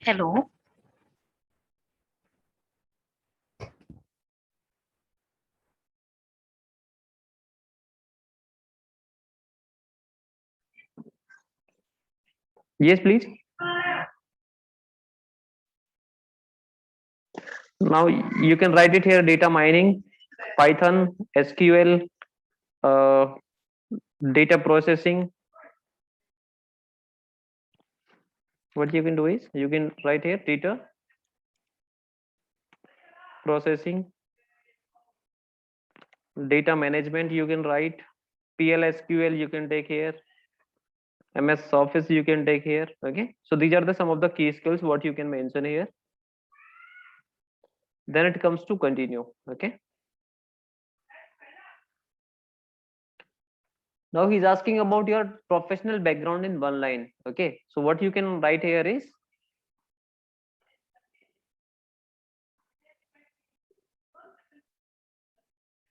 Hello. Yes, please. Now you can write it here: data mining, Python, SQL, uh, data processing. What you can do is you can write here data processing, data management. You can write PLSQL. You can take here MS Office. You can take here. Okay. So these are the some of the key skills what you can mention here. Then it comes to continue. Okay. Now he's asking about your professional background in one line. Okay. So what you can write here is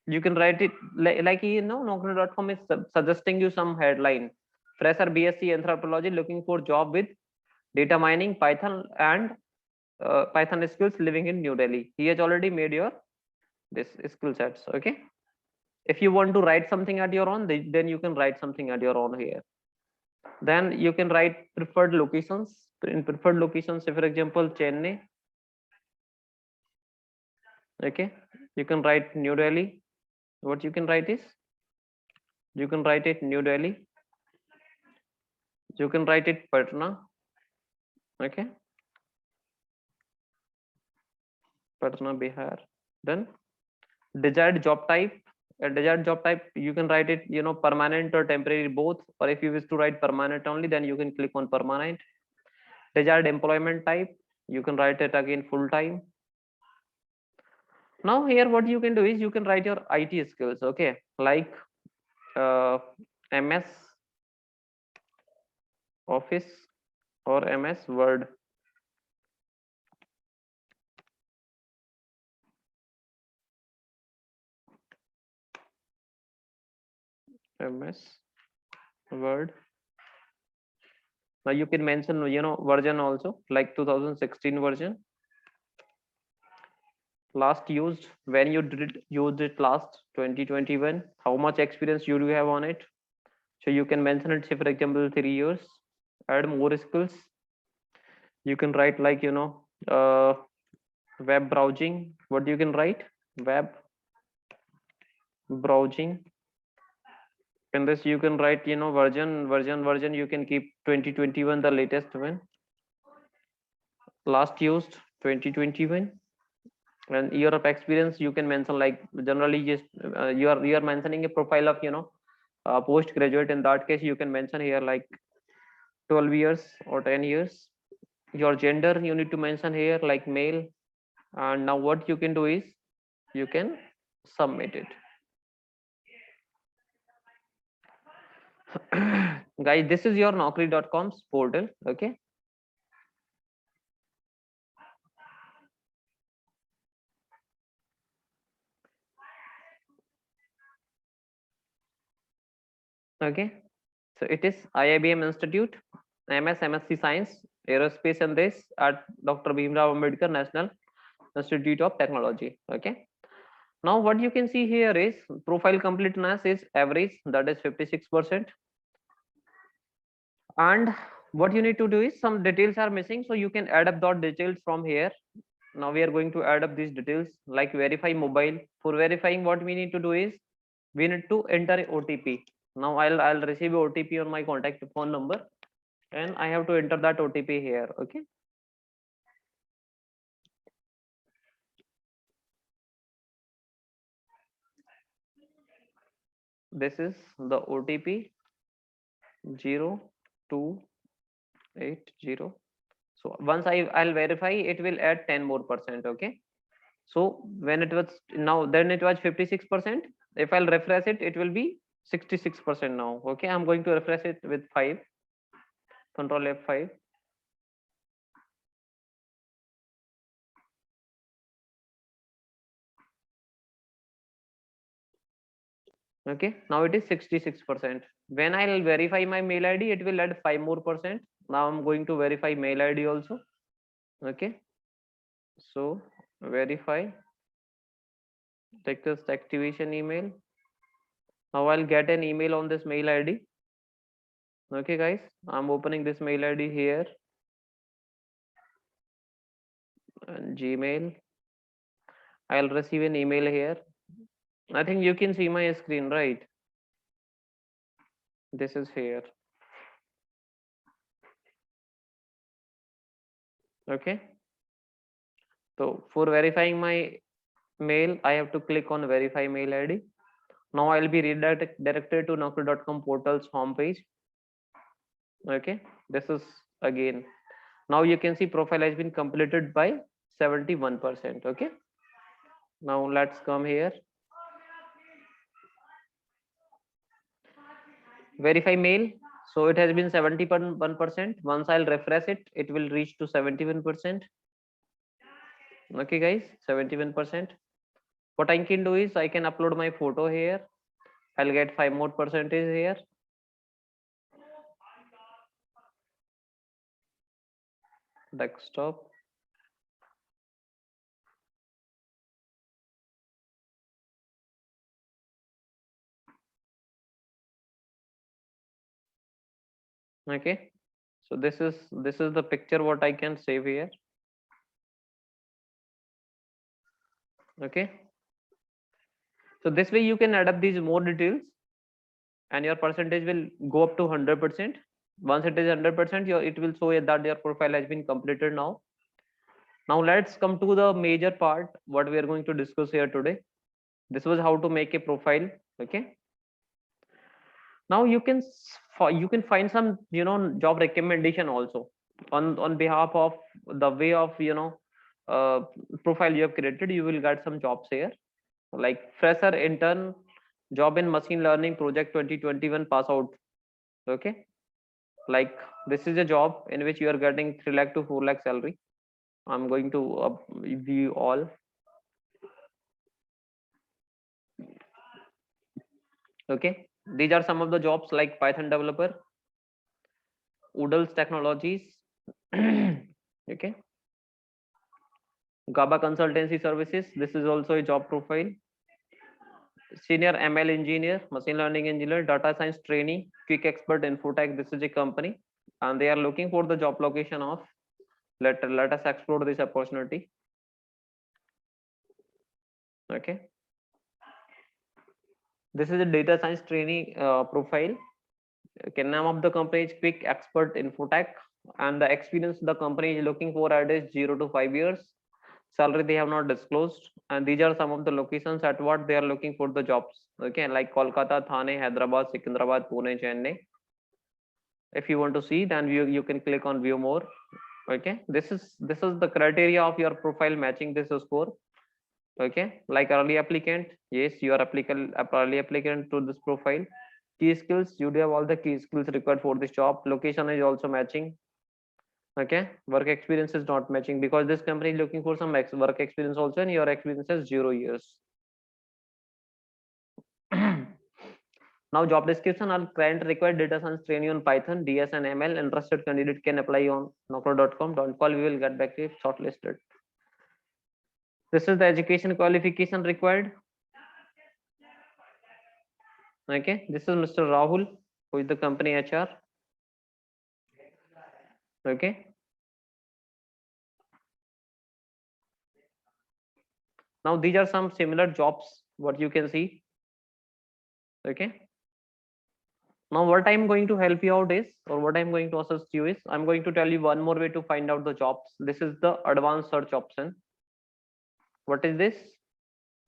you can write it like Naukri.com is suggesting you some headline: fresher BSc anthropology looking for job with data mining, Python and Python skills, living in New Delhi. He has already made your this skill sets. Okay. If you want to write something at your own, then you can write something at your own here. Then you can write preferred locations. In preferred locations, say for example Chennai. Okay. You can write New Delhi. What you can write is you can write it New Delhi. You can write it Patna. Okay. Patna, Bihar. Then desired job type. A desired job type, you can write it, permanent or temporary both. Or if you wish to write permanent only, then you can click on permanent. Desired employment type, you can write it again full time. Now here what you can do is you can write your IT skills. Okay, like MS Office or MS Word. MS Word. Now you can mention version also, like 2016 version. Last used, when you did use it last, 2021. How much experience you do have on it? So you can mention it, say for example 3 years. Add more skills. You can write like web browsing. What you can write? Web browsing. In this you can write version. You can keep 2021, the latest one. Last used 2021. And year of experience you can mention, like generally just you are mentioning a profile of postgraduate. In that case you can mention here like 12 years or 10 years. Your gender you need to mention here like male. And now what you can do is you can submit it. Guys, this is your naukri.com's portal. Okay. Okay. So it is IIBM Institute, MS, MSc Science, Aerospace and this at Dr. Bhimrao Ambedkar National Institute of Technology. Okay. Now what you can see here is profile completeness is average, that is 56%. And what you need to do is some details are missing, so you can add up those details from here. Now we are going to add up these details like verify mobile. For verifying, what we need to do is we need to enter a OTP. Now I'll receive a OTP on my contact phone number, and I have to enter that OTP here. Okay. This is the OTP 0280. So once I'll verify, it will add 10 more percent. Okay. So when it was now, then it was 56%. If I'll refresh it, it will be 66% now. Okay. I'm going to refresh it with 5. Control F5. Okay, now it is 66%. When I'll verify my mail ID, it will add 5 more percent. Now I'm going to verify mail ID also. Okay, so verify text activation email. Now I'll get an email on this mail ID. Okay guys, I'm opening this mail ID here and Gmail. I'll receive an email here. I think you can see my screen, right? This is here. Okay, so for verifying my mail, I have to click on verify mail ID. Now I'll be redirected to naukri.com portal's homepage. Okay, this is again. Now you can see profile has been completed by 71%. Okay, now let's come here. Verify mail. So it has been 71%. Once I'll refresh it, it will reach to 71%. Okay, guys, 71%. What I can do is I can upload my photo here. I'll get 5 more percentage here. Desktop. Okay, so this is the picture what I can save here. Okay, so this way you can add up these more details and your percentage will go up to 100%. Once it is 100%, it will show that your profile has been completed now. Now let's come to the major part what we are going to discuss here today. This was how to make a profile. Okay, now you can find some job recommendation also on behalf of the way of uh, profile you have created. You will get some jobs here like fresher intern job in machine learning project 2021 pass out. Okay, like this is a job in which you are getting 3 lakh to 4 lakh salary. I'm going to view all. Okay, these are some of the jobs like Python developer, Oodles Technologies. Okay, GABA consultancy services. This is also a job profile. Senior ML engineer, machine learning engineer, data science trainee, quick expert infotech. This is a company and they are looking for the job location of. Let us explore this opportunity. Okay, this is a data science trainee profile. Okay, name of the company is Quick Expert Infotech, and the experience the company is looking for at is 0 to 5 years. Salary they have not disclosed, and these are some of the locations at what they are looking for the jobs. Okay, like Kolkata, Thane, Hyderabad, Secunderabad, Pune, Chennai. If you want to see, then you can click on view more. Okay, this is the criteria of your profile matching this score. Okay, like early applicant, yes, you are applicant early applicant to this profile. Key skills, you do have all the key skills required for this job. Location is also matching. Okay, work experience is not matching because this company is looking for some work experience also, and your experience is 0 years. Now job description: our client required data science training on Python, DS and ML. Interested candidate can apply on naukri.com. Don't call, we will get back to you if shortlisted. This is the education qualification required. Okay, this is Mr. Rahul, who is the company HR. Okay, now these are some similar jobs what you can see. Okay, now what I'm going to help you out is, or what I'm going to assist you is, I'm going to tell you one more way to find out the jobs. This is the advanced search option. What is this?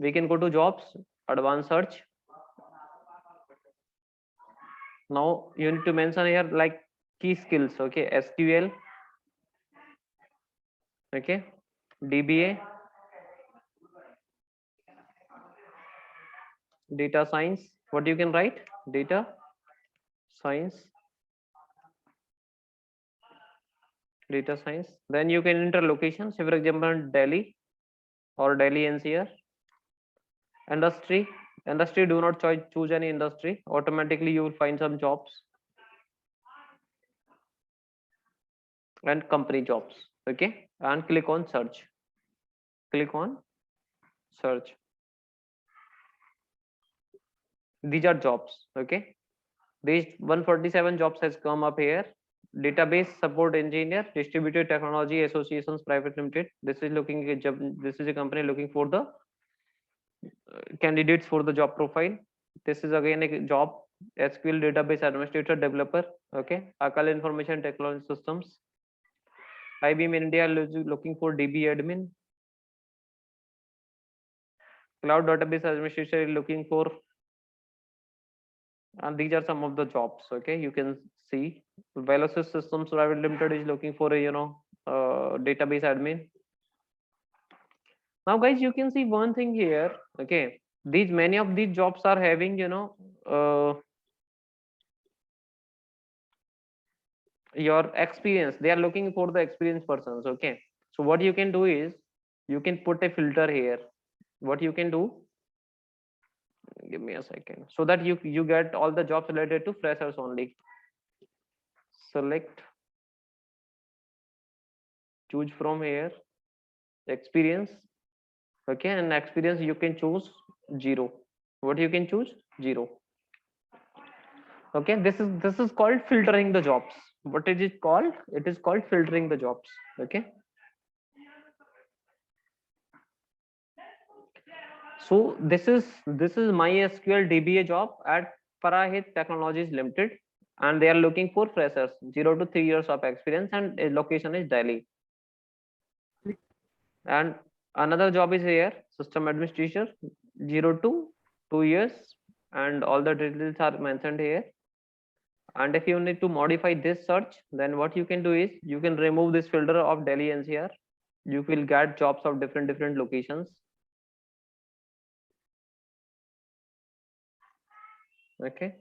We can go to jobs, advanced search. Now you need to mention here like key skills. Okay, SQL. Okay, DBA, data science. What you can write? Data science, data science. Then you can enter locations. For example, Delhi or Delhi NCR. Industry, do not choose any industry. Automatically you will find some jobs. And company jobs. Okay, and click on search. Click on search. These are jobs. Okay, these 147 jobs has come up here. Database support engineer, Distributed Technology Associations Private Limited. This is looking at job. This is a company looking for the candidates for the job profile. This is again a job, SQL database administrator developer. Okay, Akal Information Technology Systems. IBM India looking for DB admin. Cloud database administrator is looking for, and these are some of the jobs. Okay, you can see Velocis Systems Private Limited is looking for a database admin. Now guys, you can see one thing here. Okay, these many of these jobs are having your experience. They are looking for the experienced persons. Okay, so what you can do is you can put a filter here. What you can do, give me a second, so that you get all the jobs related to freshers only. Select, choose from here experience. Okay, and experience you can choose 0. What you can choose? 0. Okay, this is called filtering the jobs. What is it called? It is called filtering the jobs. Okay, so this is MySQL DBA job at Parahit Technologies Limited, and they are looking for freshers 0 to 3 years of experience, and location is Delhi. And another job is here, system administrator, 0 to 2 years, and all the details are mentioned here. And if you need to modify this search, then what you can do is you can remove this filter of Delhi NCR. You will get jobs of different locations. Okay,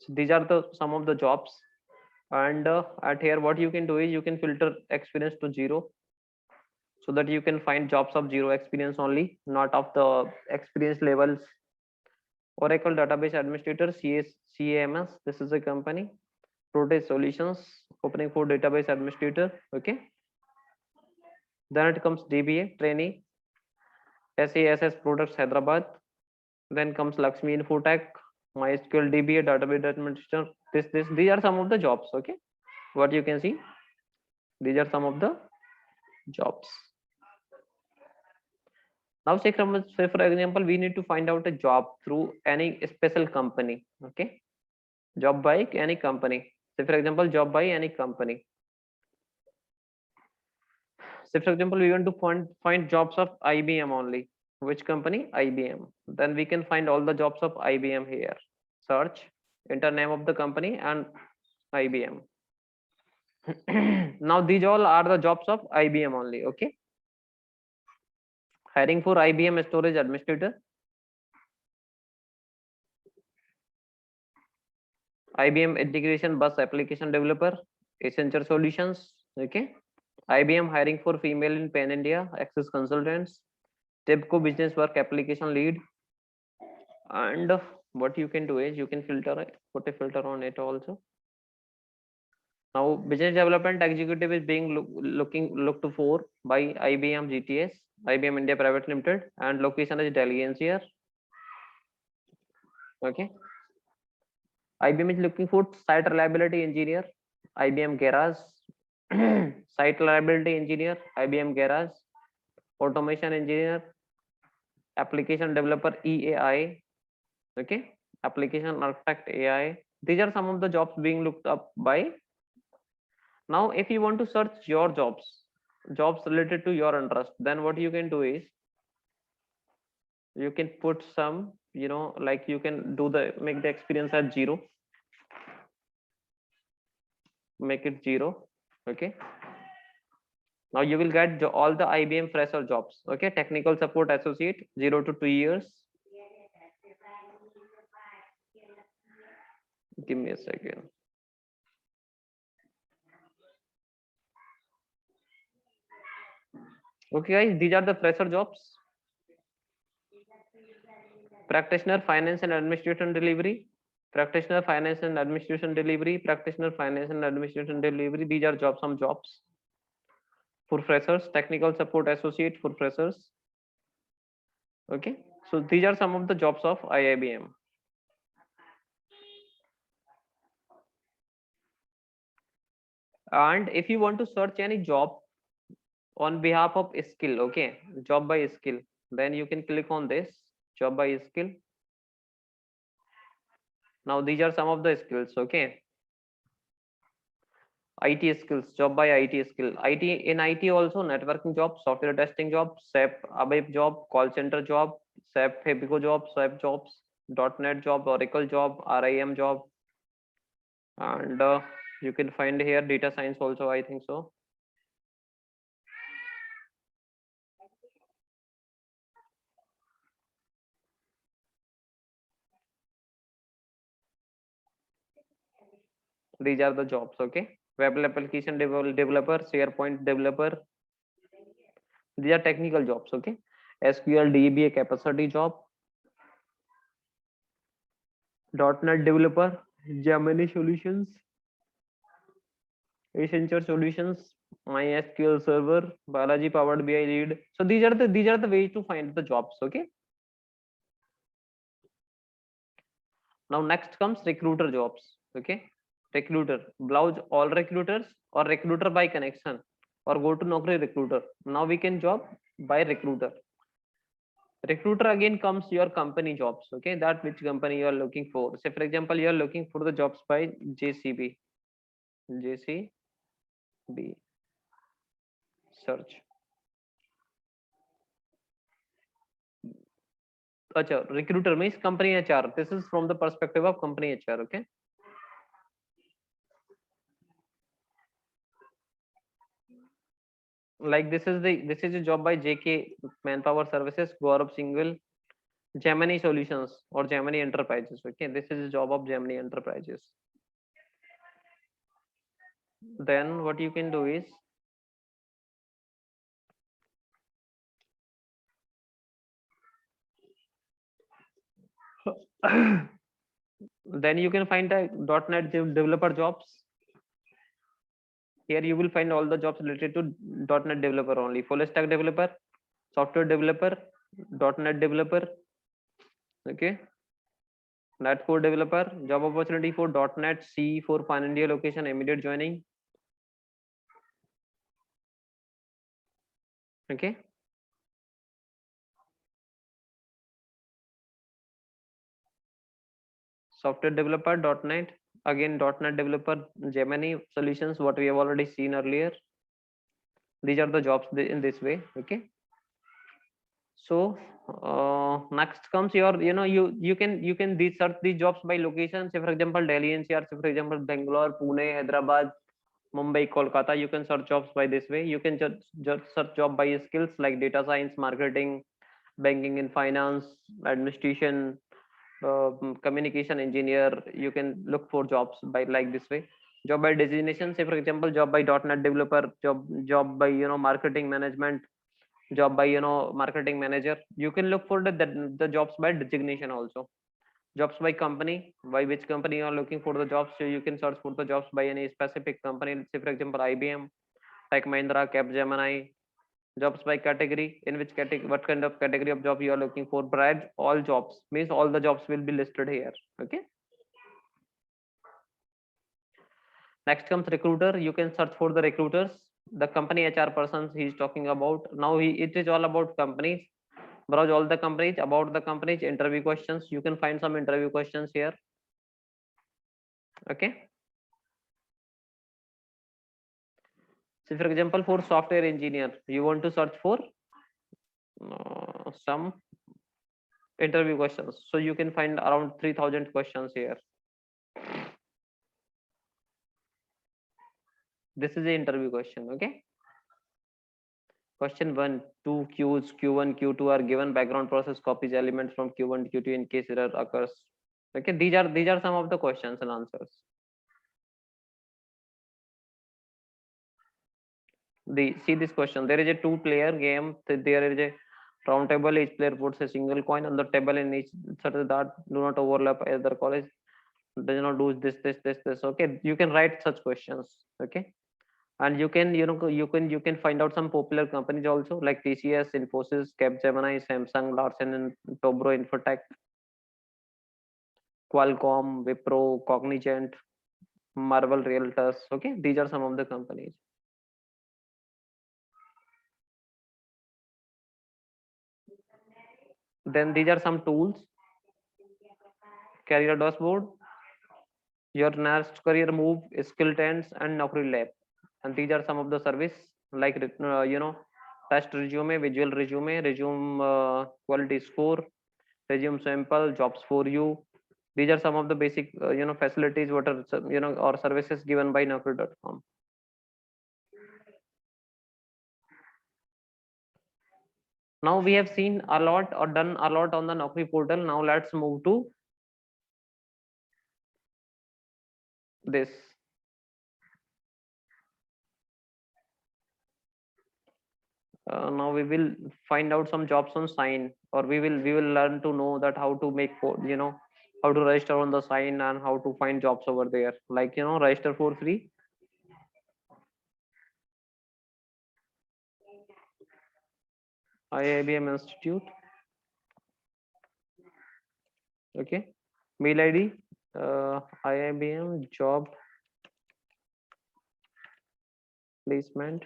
so these are the some of the jobs. And at here what you can do is you can filter experience to 0, so that you can find jobs of 0 experience only, not of the experience levels. Oracle database administrator, CAMS. This is a company. Proteus Solutions, opening for database administrator. Okay, then it comes DBA trainee, SASS Products Hyderabad. Then comes Lakshmi Infotech, MySQL DBA database administrator. These are some of the jobs. Okay, what you can see, these are some of the jobs. Now say for example, we need to find out a job through any special company. Okay, job by any company. Say for example, job by any company. Say for example, we want to find jobs of IBM only. Which company? IBM. Then we can find all the jobs of IBM here. Search, enter name of the company and IBM. Now these all are the jobs of IBM only. Okay, hiring for IBM storage administrator. IBM integration bus application developer, Accenture Solutions. Okay. IBM hiring for female in Pan India, Access Consultants, TIBCO business work application lead. And what you can do is you can filter it, put a filter on it also. Now business development executive is being looked for by IBM GTS, IBM India Private Limited, and location is Delhi NCR. Okay. IBM is looking for site reliability engineer, IBM Garage, site reliability engineer, IBM Garage, automation engineer, application developer EAI, okay, application architect AI. These are some of the jobs being looked up by. Now, if you want to search your jobs related to your interest, then what you can do is you can put some, like you can do make the experience as 0, make it 0, okay. Now you will get all the IBM fresher jobs, okay. Technical support associate, 0 to 2 years. Give me a second. Okay guys, these are the fresher jobs. Practitioner finance and administration delivery, practitioner finance and administration delivery, practitioner finance and administration delivery. These are jobs, some jobs for freshers. Technical support associate for freshers, okay. So these are some of the jobs of IIBM. And if you want to search any job on behalf of skill, okay, job by skill, then you can click on this job by skill. Now these are some of the skills, okay. IT skills, job by IT skill. In IT also networking job, software testing job, SAP ABAP job, call center job, SAP Fabico job, SAP jobs, .NET job, Oracle job, RIM job, and you can find here data science also, I think so. These are the jobs, okay. Web application developer, SharePoint developer. These are technical jobs, okay. SQL DBA capacity job, .NET developer, Gemini solutions, Accenture solutions, MySQL server, Balaji powered BI lead. So these are the ways to find the jobs, okay. Now next comes recruiter jobs, okay. Recruiter, browse all recruiters or recruiter by connection, or go to Naukri recruiter. Now we can job by recruiter. Recruiter again comes your company jobs, okay, that which company you are looking for. Say for example, you are looking for the jobs by JCB, search. Acha, recruiter means company HR. This is from the perspective of company HR, okay. Like this is a job by JK Manpower Services, Gaurav Singhal, Gemini Solutions or Gemini Enterprises. Okay, this is a job of Gemini Enterprises. Then what you can do is then you can find a .NET developer jobs. Here you will find all the jobs related to .NET developer only. Full stack developer, software developer, .NET developer. Okay. .NET Core developer, job opportunity for .NET C for Pan India location, immediate joining. Okay. Software developer .NET, again .NET developer, Gemini solutions, what we have already seen earlier. These are the jobs in this way, okay. So next comes your, you can search these jobs by location. Say for example Delhi NCR, say for example Bangalore, Pune, Hyderabad, Mumbai, Kolkata. You can search jobs by this way. You can just search job by skills like data science, marketing, banking and finance, administration, communication engineer. You can look for jobs by like this way. Job by designation, say for example, job by .NET developer, job by marketing management, job by marketing manager. You can look for the jobs by designation also. Jobs by company, by which company you are looking for the jobs, so you can search for the jobs by any specific company, say for example IBM, Tech Mahindra, Capgemini. Jobs by category, in which category, what kind of category of job you are looking for. Brad, all jobs means all the jobs will be listed here. Okay, next comes recruiter. You can search for the recruiters, the company HR persons he is talking about. Now it is all about companies. Browse all the companies, about the companies, interview questions. You can find some interview questions here. Okay, so for example, for software engineer, you want to search for some interview questions, so you can find around 3000 questions here. This is the interview question. Okay, question 1, 2 queues, q1 q2 are given. Background process copies elements from q1 to q2 in case error occurs. Okay, these are some of the questions and answers. See this question. There is a 2-player game. There is a round table. Each player puts a single coin on the table in each such that do not overlap other college. Does not do this. Okay, you can write such questions. Okay, and you can you can find out some popular companies also, like TCS, Infosys, Capgemini, Samsung, Larsen and Tobro, Infotech, Qualcomm, Wipro, Cognizant, Marvel Realtors. Okay, these are some of the companies. Then these are some tools. Career dashboard, your next career move, skill trends, and Naukri Lab. And these are some of the service, like test resume, visual resume, resume quality score, resume sample, jobs for you. These are some of the basic facilities what are or services given by Naukri.com. Now we have seen a lot or done a lot on the Naukri portal. Now let's move to this. Now we will find out some jobs on Sign, or we will learn to know that how to make how to register on the Sign and how to find jobs over there, like register for free. IIBM Institute. Okay, mail ID IIBM job placement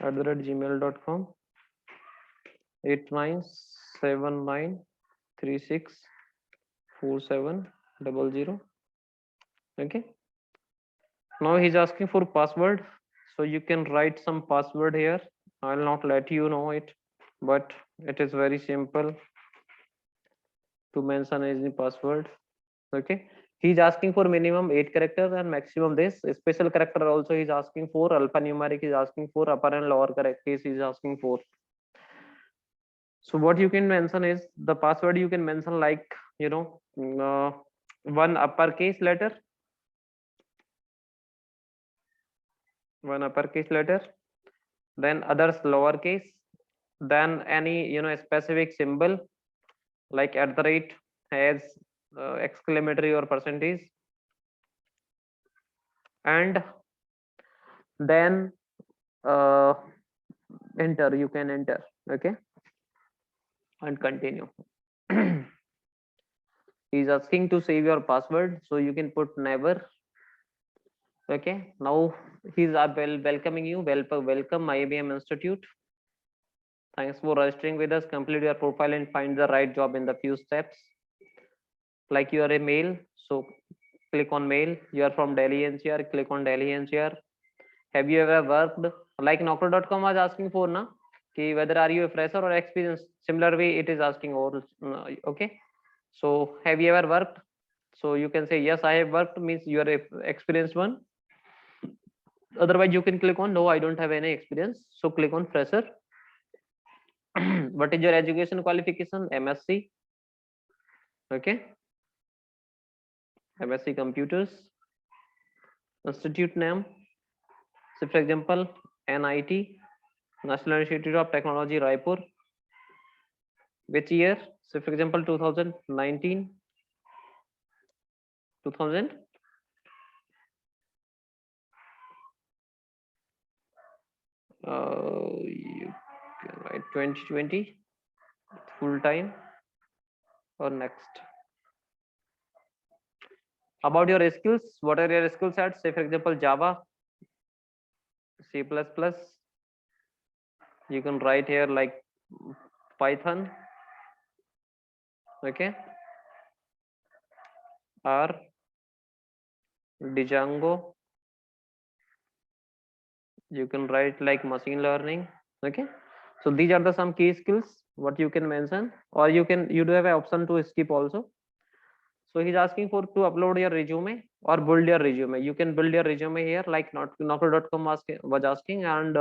@gmail.com 8979364700. Okay, now he's asking for password, so you can write some password here. I'll not let you know it, but it is very simple to mention any password. Okay, he's asking for minimum 8 characters and maximum this. Special character also he's asking for. Alphanumeric is asking for. Upper and lower case he's asking for. So what you can mention is the password. You can mention like one uppercase letter, then others lowercase, then any specific symbol like @ has exclamatory or percentage, and then enter. You can enter. Okay, and continue. He's asking to save your password, so you can put never. Okay, now he's welcoming you. Welcome IIBM Institute. Thanks for registering with us. Complete your profile and find the right job in the few steps. Like you are a male, so click on mail. You are from Delhi NCR, click on Delhi NCR. Have you ever worked? Like Naukri.com was asking for na, whether are you a fresher or experienced. Similar way it is asking all. Okay, so have you ever worked? So you can say yes, I have worked, means you are a experienced one. Otherwise you can click on no, I don't have any experience, so click on fresher. What is your education qualification? MSc. Okay, MSc computers. Institute name, so for example, NIT, National Institute of Technology, Raipur. Which year? So for example, 2019, 2000. You can write 2020, full time or next. About your skills, what are your skill sets? Say for example, Java, C++. You can write here like Python, okay, or Django. You can write like machine learning, okay. So these are the some key skills what you can mention, or you do have an option to skip also. So he's asking for to upload your resume or build your resume. You can build your resume here, like not Naukri.com was asking, and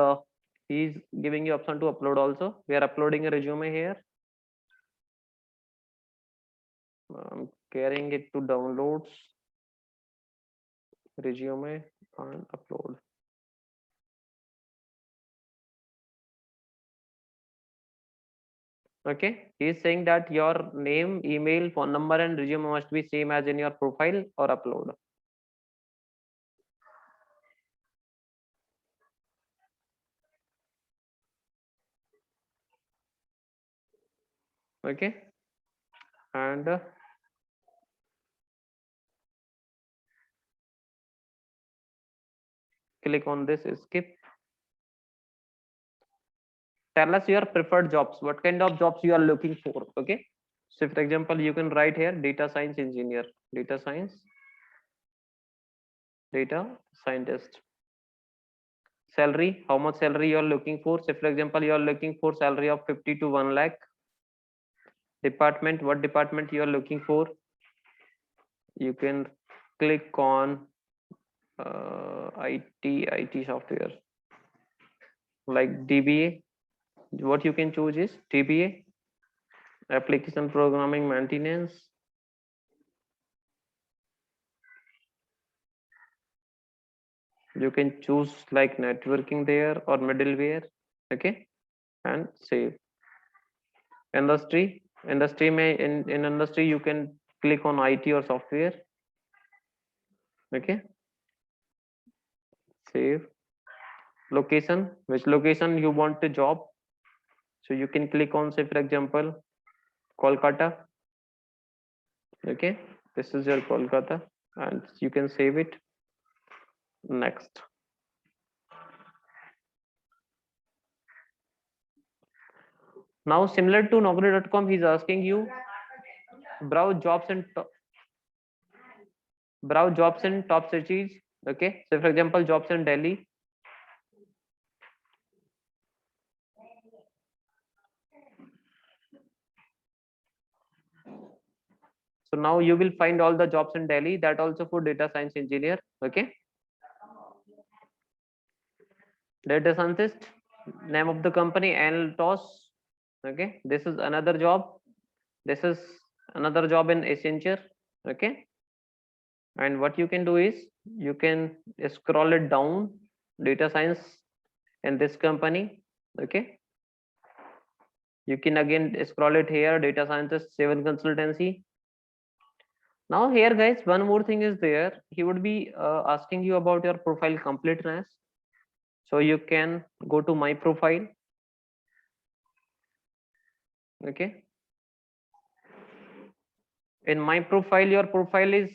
he's giving you option to upload also. We are uploading a resume here. I'm carrying it to downloads, resume, and upload. Okay, he's saying that your name, email, phone number, and resume must be same as in your profile or upload. Okay, and click on this skip. Tell us your preferred jobs, what kind of jobs you are looking for. Okay, so for example, you can write here data science engineer, data science, data scientist. Salary, how much salary you are looking for? Say for example, you are looking for salary of 50 to 1 lakh. Department, what department you are looking for? You can click on IT software like DBA. What you can choose is DBA, application programming maintenance. You can choose like networking there or middleware. Okay, and save. Industry, in industry you can click on IT or software. Okay, save. Location, which location you want a job, so you can click on, say for example, Kolkata. Okay, this is your Kolkata, and you can save it. Next. Now similar to Naukri.com, he's asking you browse jobs and top cities. Okay, so for example, jobs in Delhi. So now you will find all the jobs in Delhi, that also for data science engineer. Okay, data scientist, name of the company Antos. Okay, this is another job. This is another job in Accenture. Okay, and what you can do is you can scroll it down, data science in this company. Okay, you can again scroll it here, data scientist 7 consultancy. Now here guys, one more thing is there. He would be asking you about your profile completeness. So you can go to my profile. Okay, in my profile, your profile is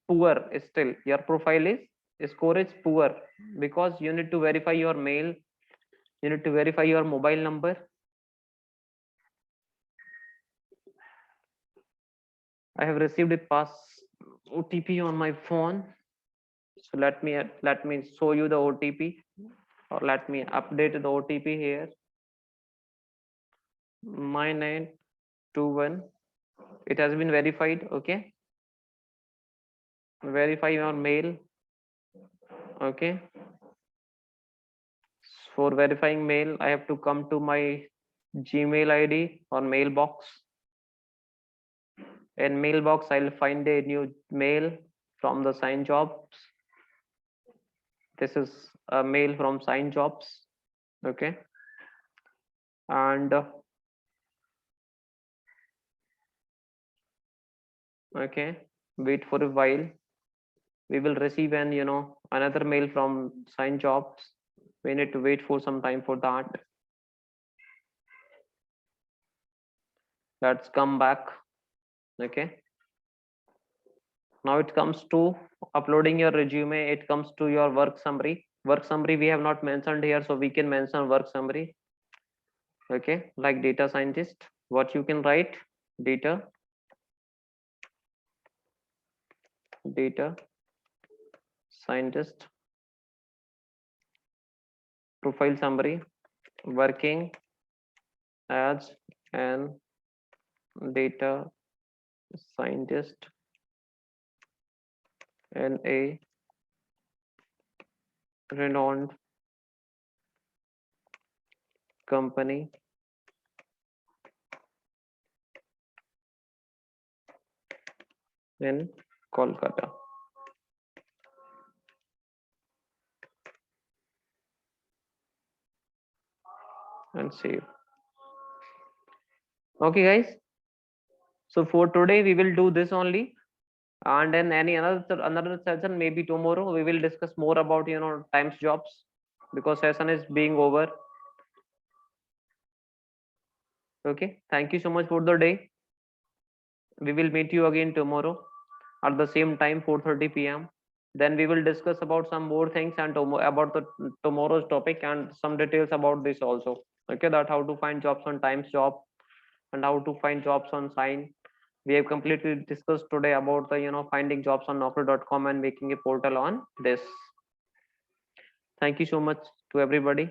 poor still. Your profile is score is poor because you need to verify your mail, you need to verify your mobile number. I have received a pass OTP on my phone, so let me show you the OTP, or let me update the OTP here. 9921. It has been verified. Okay, verify your mail. Okay, for verifying mail, I have to come to my Gmail ID or mailbox. In mailbox, I'll find a new mail from the Sign Jobs. This is a mail from Sign Jobs. Okay. And okay, wait for a while. We will receive an another mail from Sign Jobs. We need to wait for some time for that. Let's come back. Okay. Now it comes to uploading your resume. It comes to your work summary. Work summary we have not mentioned here, so we can mention work summary. Okay, like data scientist, what you can write: data scientist, profile summary, working as an data scientist in a renowned company in Kolkata. And save. Okay, guys. So for today, we will do this only. And then any another session, maybe tomorrow, we will discuss more about times jobs, because session is being over. Okay. Thank you so much for the day. We will meet you again tomorrow at the same time, 4:30 p.m. Then we will discuss about some more things and about the tomorrow's topic and some details about this also. Okay, that how to find jobs on Times Job and how to find jobs on Sign. We have completely discussed today about the finding jobs on Naukri.com and making a portal on this. Thank you so much to everybody.